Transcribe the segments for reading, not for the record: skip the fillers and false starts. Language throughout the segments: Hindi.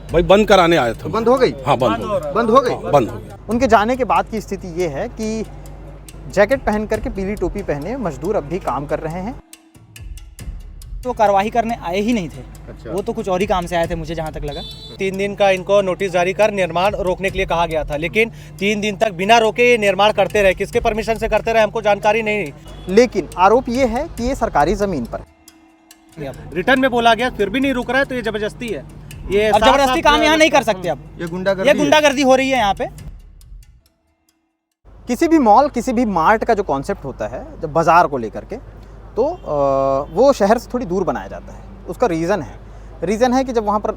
भाई बंद कराने आए थे। बंद हो गई? हाँ बंद हो गई। बंद हो गई? हाँ, बंद हो गई। उनके जाने के बाद की स्थिति ये है कि जैकेट पहन करके पीली टोपी पहने मजदूर अब भी काम कर रहे हैं। वो कार्रवाई करने आए ही नहीं थे। अच्छा। वो तो कुछ और ही काम से आए थे, मुझे जहाँ तक लगा। 3 दिन का इनको नोटिस जारी कर निर्माण रोकने के लिए कहा गया था, लेकिन 3 दिन तक बिना रोके ये निर्माण करते रहे। किसके परमिशन से करते रहे हमको जानकारी नहीं। लेकिन आरोप ये है कि ये सरकारी जमीन पर है। रिटर्न में बोला गया फिर भी नहीं रुक रहा है, तो ये जबरदस्ती है। ये अब जबरदस्ती काम यहाँ नहीं कर सकते। अब ये गुंडागर्दी हो रही है यहाँ पे। किसी भी मॉल, किसी भी मार्ट का जो कॉन्सेप्ट होता है जब बाजार को लेकर के, तो वो शहर से थोड़ी दूर बनाया जाता है। उसका रीज़न है कि जब वहाँ पर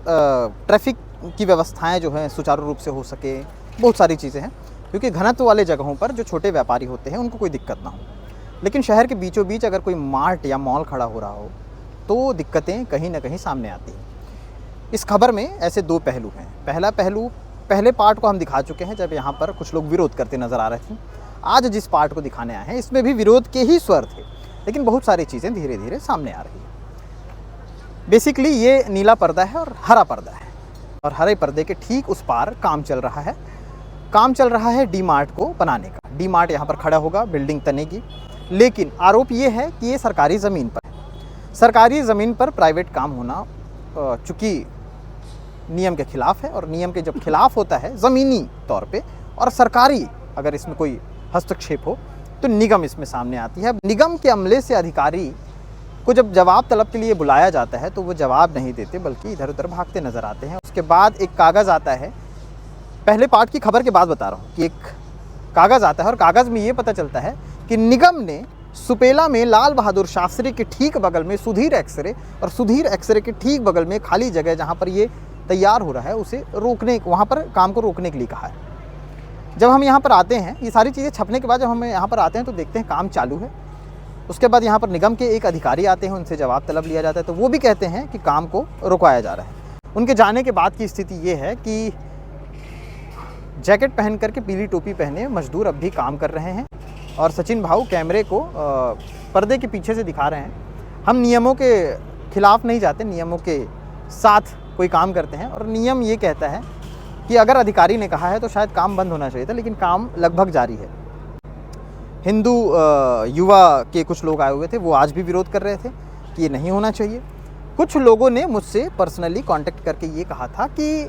ट्रैफिक की व्यवस्थाएं जो हैं सुचारू रूप से हो सके, बहुत सारी चीज़ें हैं, क्योंकि घनत्व वाले जगहों पर जो छोटे व्यापारी होते हैं उनको कोई दिक्कत ना हो। लेकिन शहर के बीचों बीच अगर कोई मार्ट या मॉल खड़ा हो रहा हो तो दिक्कतें कहीं ना कहीं सामने आती हैं। इस खबर में ऐसे दो पहलू हैं। पहला पहलू, पहले पार्ट को हम दिखा चुके हैं जब यहाँ पर कुछ लोग विरोध करते नज़र आ रहे थे। आज जिस पार्ट को दिखाने आए हैं इसमें भी विरोध के ही स्वर थे, लेकिन बहुत सारी चीज़ें धीरे धीरे सामने आ रही हैं। बेसिकली ये नीला पर्दा है और हरा पर्दा है, और हरे पर्दे के ठीक उस पार काम चल रहा है। काम चल रहा है डी मार्ट को बनाने का। डी मार्ट यहाँ पर खड़ा होगा, बिल्डिंग तनेगी, लेकिन आरोप ये है कि ये सरकारी ज़मीन पर है। सरकारी ज़मीन पर प्राइवेट काम होना चूँकि नियम के खिलाफ है, और नियम के जब खिलाफ होता है ज़मीनी तौर पे, और सरकारी अगर इसमें कोई हस्तक्षेप हो तो निगम इसमें सामने आती है। निगम के अमले से अधिकारी को जब जवाब तलब के लिए बुलाया जाता है तो वो जवाब नहीं देते, बल्कि इधर उधर भागते नज़र आते हैं। उसके बाद एक कागज़ आता है, पहले पार्ट की खबर के बाद बता रहा हूँ कि एक कागज़ आता है, और कागज़ में ये पता चलता है कि निगम ने सुपेला में लाल बहादुर शास्त्री के ठीक बगल में सुधीर एक्सरे, और सुधीर एक्सरे के ठीक बगल में खाली जगह जहाँ पर ये तैयार हो रहा है उसे रोकने, वहाँ पर काम को रोकने के लिए कहा है। जब हम यहाँ पर आते हैं, ये सारी चीज़ें छपने के बाद जब हम यहाँ पर आते हैं तो देखते हैं काम चालू है। उसके बाद यहाँ पर निगम के एक अधिकारी आते हैं, उनसे जवाब तलब लिया जाता है, तो वो भी कहते हैं कि काम को रुकवाया जा रहा है। उनके जाने के बाद की स्थिति ये है कि जैकेट पहन करके पीली टोपी पहने मजदूर अब भी काम कर रहे हैं, और सचिन भाऊ कैमरे को पर्दे के पीछे से दिखा रहे हैं। हम नियमों के खिलाफ नहीं जाते, नियमों के साथ कोई काम करते हैं, और नियम ये कहता है कि अगर अधिकारी ने कहा है तो शायद काम बंद होना चाहिए था, लेकिन काम लगभग जारी है। हिंदू युवा के कुछ लोग आए हुए थे, वो आज भी विरोध कर रहे थे कि ये नहीं होना चाहिए। कुछ लोगों ने मुझसे पर्सनली कांटेक्ट करके ये कहा था कि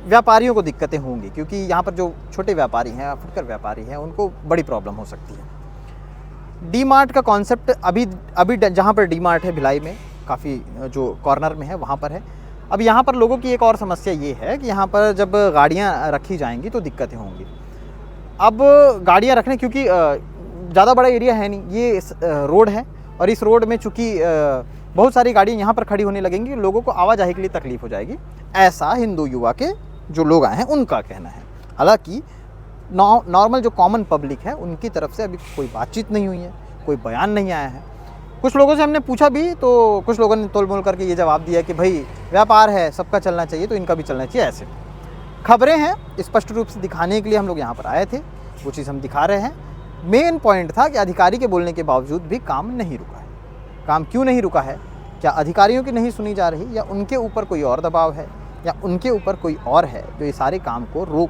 व्यापारियों को दिक्कतें होंगी, क्योंकि यहाँ पर जो छोटे व्यापारी हैं, फुटकर व्यापारी हैं, उनको बड़ी प्रॉब्लम हो सकती है। डी मार्ट का कॉन्सेप्ट अभी जहाँ पर डी मार्ट है भिलाई में, काफ़ी जो कॉर्नर में है वहाँ पर है। अब यहाँ पर लोगों की एक और समस्या ये है कि यहाँ पर जब गाड़ियाँ रखी जाएंगी तो दिक्कतें होंगी। अब गाड़ियाँ रखने, क्योंकि ज़्यादा बड़ा एरिया है नहीं, ये रोड है, और इस रोड में चूँकि बहुत सारी गाड़ियाँ यहाँ पर खड़ी होने लगेंगी, लोगों को आवाजाही के लिए तकलीफ हो जाएगी। ऐसा हिंदू युवा के जो लोग आए हैं उनका कहना है। हालांकि नॉर्मल जो कॉमन पब्लिक है उनकी तरफ से अभी कोई बातचीत नहीं हुई है, कोई बयान नहीं आया है। कुछ लोगों से हमने पूछा भी तो कुछ लोगों ने तोल मोल करके ये जवाब दिया कि भाई व्यापार है, सबका चलना चाहिए तो इनका भी चलना चाहिए। ऐसे खबरें हैं, स्पष्ट रूप से दिखाने के लिए हम लोग यहाँ पर आए थे, वो चीज़ हम दिखा रहे हैं। मेन पॉइंट था कि अधिकारी के बोलने के बावजूद भी काम नहीं रुका है। काम क्यों नहीं रुका है? क्या अधिकारियों की नहीं सुनी जा रही, या उनके ऊपर कोई और दबाव है, या उनके ऊपर कोई और है जो ये सारे काम को रोक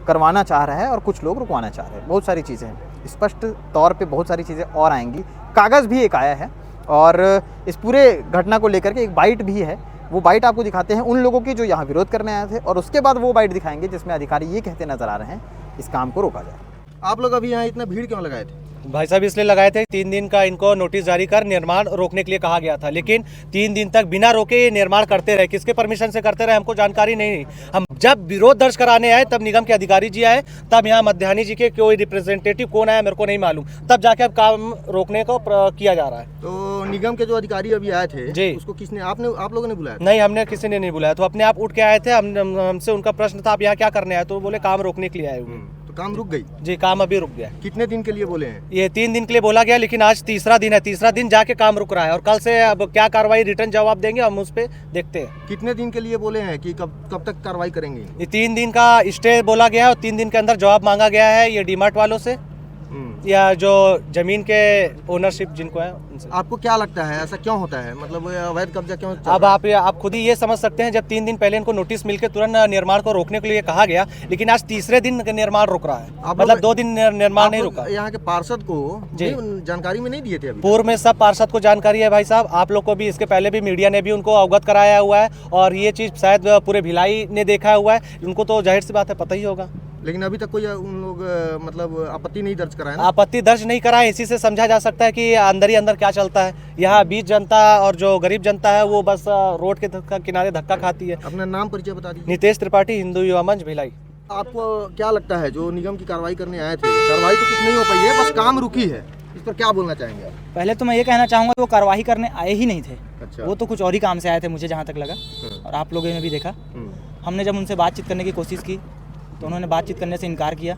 करवाना चाह रहा है, और कुछ लोग रुकवाना चाह रहे हैं। बहुत सारी चीज़ें हैं, स्पष्ट तौर पे बहुत सारी चीज़ें और आएंगी। कागज़ भी एक आया है, और इस पूरे घटना को लेकर के एक बाइट भी है। वो बाइट आपको दिखाते हैं उन लोगों की जो यहाँ विरोध करने आए थे, और उसके बाद वो बाइट दिखाएंगे जिसमें अधिकारी ये कहते नज़र आ रहे हैं इस काम को रोका जाए। आप लोग अभी यहाँ इतना भीड़ क्यों लगाए थे? भाई साहब इसलिए लगाए थे, 3 दिन का इनको नोटिस जारी कर निर्माण रोकने के लिए कहा गया था, लेकिन 3 दिन तक बिना रोके ये निर्माण करते रहे। किसके परमिशन से करते रहे हमको जानकारी नहीं। हम जब विरोध दर्ज कराने आए तब निगम के अधिकारी जी आए, तब यहाँ मध्याह्नी जी के कोई रिप्रेजेंटेटिव कौन आया मेरे को नहीं मालूम, तब जाके अब काम रोकने को किया जा रहा है। तो निगम के जो अधिकारी अभी आए थे जी, उसको किसने, आप लोगों ने बुलाया? नहीं, हमने किसी ने नहीं बुलाया, तो अपने आप उठ के आए थे। हमसे उनका प्रश्न था आप यहाँ क्या करने आए, तो बोले काम रोकने के लिए आए हुए। काम रुक गई? जी, काम अभी रुक गया। कितने दिन के लिए बोले हैं? ये 3 दिन के लिए बोला गया, लेकिन आज तीसरा दिन है। तीसरा दिन जाके काम रुक रहा है, और कल से अब क्या कार्रवाई रिटर्न जवाब देंगे हम उस पर देखते हैं। कितने दिन के लिए बोले हैं कि कब तक कार्रवाई करेंगे? ये 3 दिन का स्टे बोला गया है, और 3 दिन के अंदर जवाब मांगा गया है ये डीमार्ट वालों से। या जो जमीन के ओनरशिप जिनको है उनसे। आपको क्या लगता है ऐसा क्यों होता है, मतलब अवैध कब्जा क्यों चल अब रहा है? आप खुद ही ये समझ सकते हैं, जब 3 दिन पहले इनको नोटिस मिलकर तुरंत निर्माण को रोकने के लिए कहा गया, लेकिन आज तीसरे दिन निर्माण रुक रहा है। आप मतलब लोग- 2 दिन निर्माण आप नहीं लोग रुका। यहाँ के पार्षद को जी। जानकारी में नहीं दिए थे अभी? पूर्व में सब पार्षद को जानकारी है भाई साहब, आप लोग को भी इसके पहले भी मीडिया ने भी उनको अवगत कराया हुआ है, और ये चीज़ शायद पूरे भिलाई ने देखा हुआ है, उनको तो जाहिर सी बात है पता ही होगा। लेकिन अभी तक कोई उन लोग मतलब आपत्ति नहीं दर्ज कराया ना? आपत्ति दर्ज नहीं करा है, इसी से समझा जा सकता है कि अंदर ही अंदर क्या चलता है। यहाँ बीच जनता और जो गरीब जनता है वो बस रोड के किनारे धक्का खाती है। अपना नाम परिचय बता दीजिए। नितेश त्रिपाठी, हिंदू युवा मंच, भिलाई। आपको क्या लगता है जो निगम की कार्रवाई करने आए थे, कार्रवाई तो कुछ नहीं हो पाई है, बस काम रुकी है, इस पर क्या बोलना चाहेंगे आप? पहले तो मैं ये कहना चाहूँगा कि वो कार्रवाई करने आए ही नहीं थे। अच्छा। वो तो कुछ और ही काम से आए थे, मुझे जहाँ तक लगा, और आप लोगों ने भी देखा। हमने जब उनसे बातचीत करने की कोशिश की तो उन्होंने बातचीत करने से इनकार किया,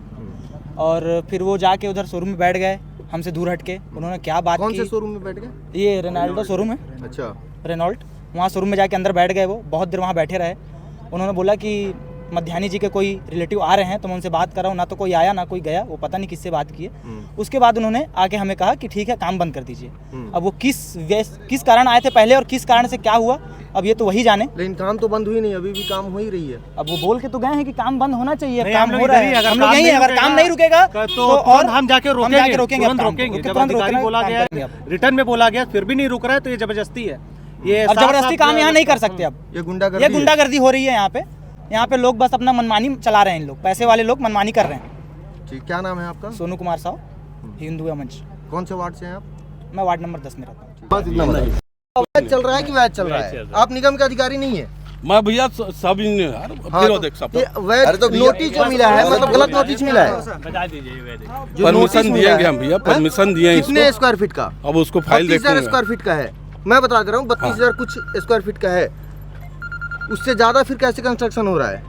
और फिर वो जाके उधर शोरूम में बैठ गए हमसे दूर हट के। उन्होंने क्या बात कौन की, से शोरूम में बैठ गए? ये रेनाल्डो शोरूम है, अच्छा। रेनॉल्ट, वहाँ शोरूम में जाके अंदर बैठ गए। वो बहुत देर वहाँ बैठे रहे। उन्होंने बोला कि मध्यानी जी के कोई रिलेटिव आ रहे हैं, तो मैं उनसे बात कर रहा हूँ। ना तो कोई आया ना कोई गया, वो पता नहीं किससे बात किए। उसके बाद उन्होंने आके हमें कहा कि ठीक है, काम बंद कर दीजिए। अब वो किस कारण आए थे पहले और किस कारण से क्या हुआ, अब ये तो वही जाने। लेकिन काम तो बंद हुई नहीं, अभी भी काम हो ही रही है। अब वो बोल के तो गए हैं कि काम बंद होना चाहिए, नहीं, काम हम लोग हो रहा इधर ही, है। अगर हम लोग काम यहीं नहीं हैं, अगर काम नहीं रुकेगा तो और हम जाके रोकेंगे, तुरंत रोकेंगे तुरंत अब काम रोकेंगे। को, जब तुरंत अधिकारी रोकना है, बोला काम गया करेंगे अब। है, रिटर्न में बोला गया, फिर भी नहीं रुक रहा है, तो ये जबरदस्ती है। ये अब साफ- जबरदस्ती साफ- काम यहाँ नहीं कर सकते। अब ये गुंडागर्दी ये है। गुंडागर्दी हो रही है यहाँ पे लोग बस अपना मनमानी चला रहे हैं। इन लोग पैसे वाले लोग मनमानी कर रहे हैं। ठीक, क्या नाम है आपका? सोनू कुमार साहु, हिंदू मंच। कौन से वार्ड से हैं आप? मैं वार्ड नंबर 10 में रहता हूँ। अवैध चल रहा है कि वैध चल रहा है? आप निगम के अधिकारी नहीं है? मैं भैया सब यार हाँ, फिर तो देख सब ये अवैध नोटिस जो मिला है, मतलब गलत नोटिस मिला है। जो नोटिस परमिशन मिला दिएंगे है, हम भैया, हैं? परमिशन दिए हैं कितने इसको। स्क्वायर फीट का? अब उसको फाइल 32,000 देखूंगा। स्क्वायर फीट का है। मैं बता दे रहा हूँ 32,000 कुछ स्क्वायर फीट का है। उससे ज्यादा फिर कैसे कंस्ट्रक्शन हो रहा है?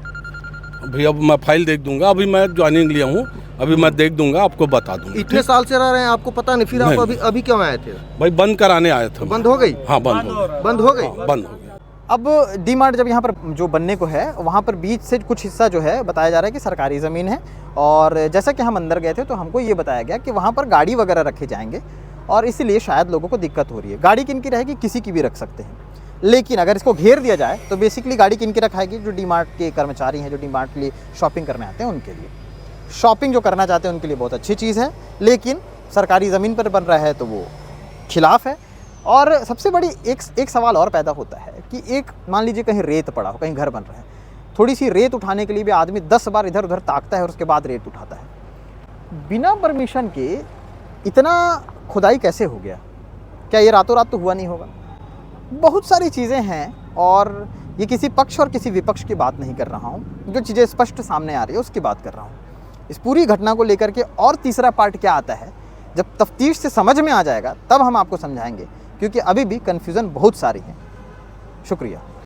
भैया अब मैं फाइल देख दूंगा, अभी मैं ज्वाइनिंग लिया हूँ, अभी मैं देख दूंगा, आपको बता दूंगा। इतने साल से रह रहे हैं, आपको पता नहीं, फिर आप नहीं। अभी क्यों आए थे? भाई बंद कराने आए थे। बंद हो गई? हाँ बंद हो गई। बंद हो गई? हाँ, बंद हो गया। अब डी मार्ट जब यहाँ पर जो बनने को है, वहाँ पर बीच से कुछ हिस्सा जो है बताया जा रहा है कि सरकारी ज़मीन है, और जैसा कि हम अंदर गए थे तो हमको ये बताया गया कि वहाँ पर गाड़ी वगैरह रखे जाएंगे, और इसीलिए शायद लोगों को दिक्कत हो रही है। गाड़ी किन की रहेगी, किसी की भी रख सकते हैं, लेकिन अगर इसको घेर दिया जाए तो बेसिकली गाड़ी किन की रखाएगी? जो डी मार्ट के कर्मचारी हैं, जो डी मार्ट के लिए शॉपिंग करने आते हैं उनके लिए। शॉपिंग जो करना चाहते हैं उनके लिए बहुत अच्छी चीज़ है, लेकिन सरकारी ज़मीन पर बन रहा है तो वो खिलाफ है। और सबसे बड़ी एक सवाल और पैदा होता है कि एक मान लीजिए कहीं रेत पड़ा हो, कहीं घर बन रहा है, थोड़ी सी रेत उठाने के लिए भी आदमी 10 बार इधर उधर ताकता है और उसके बाद रेत उठाता है। बिना परमिशन के इतना खुदाई कैसे हो गया? क्या ये रातों रात तो हुआ नहीं होगा? बहुत सारी चीज़ें हैं, और ये किसी पक्ष और किसी विपक्ष की बात नहीं कर रहा हूँ, जो चीज़ें स्पष्ट सामने आ रही है उसकी बात कर रहा हूँ। इस पूरी घटना को लेकर के और तीसरा पार्ट क्या आता है, जब तफ्तीश से समझ में आ जाएगा तब हम आपको समझाएंगे, क्योंकि अभी भी कन्फ्यूज़न बहुत सारी है। शुक्रिया।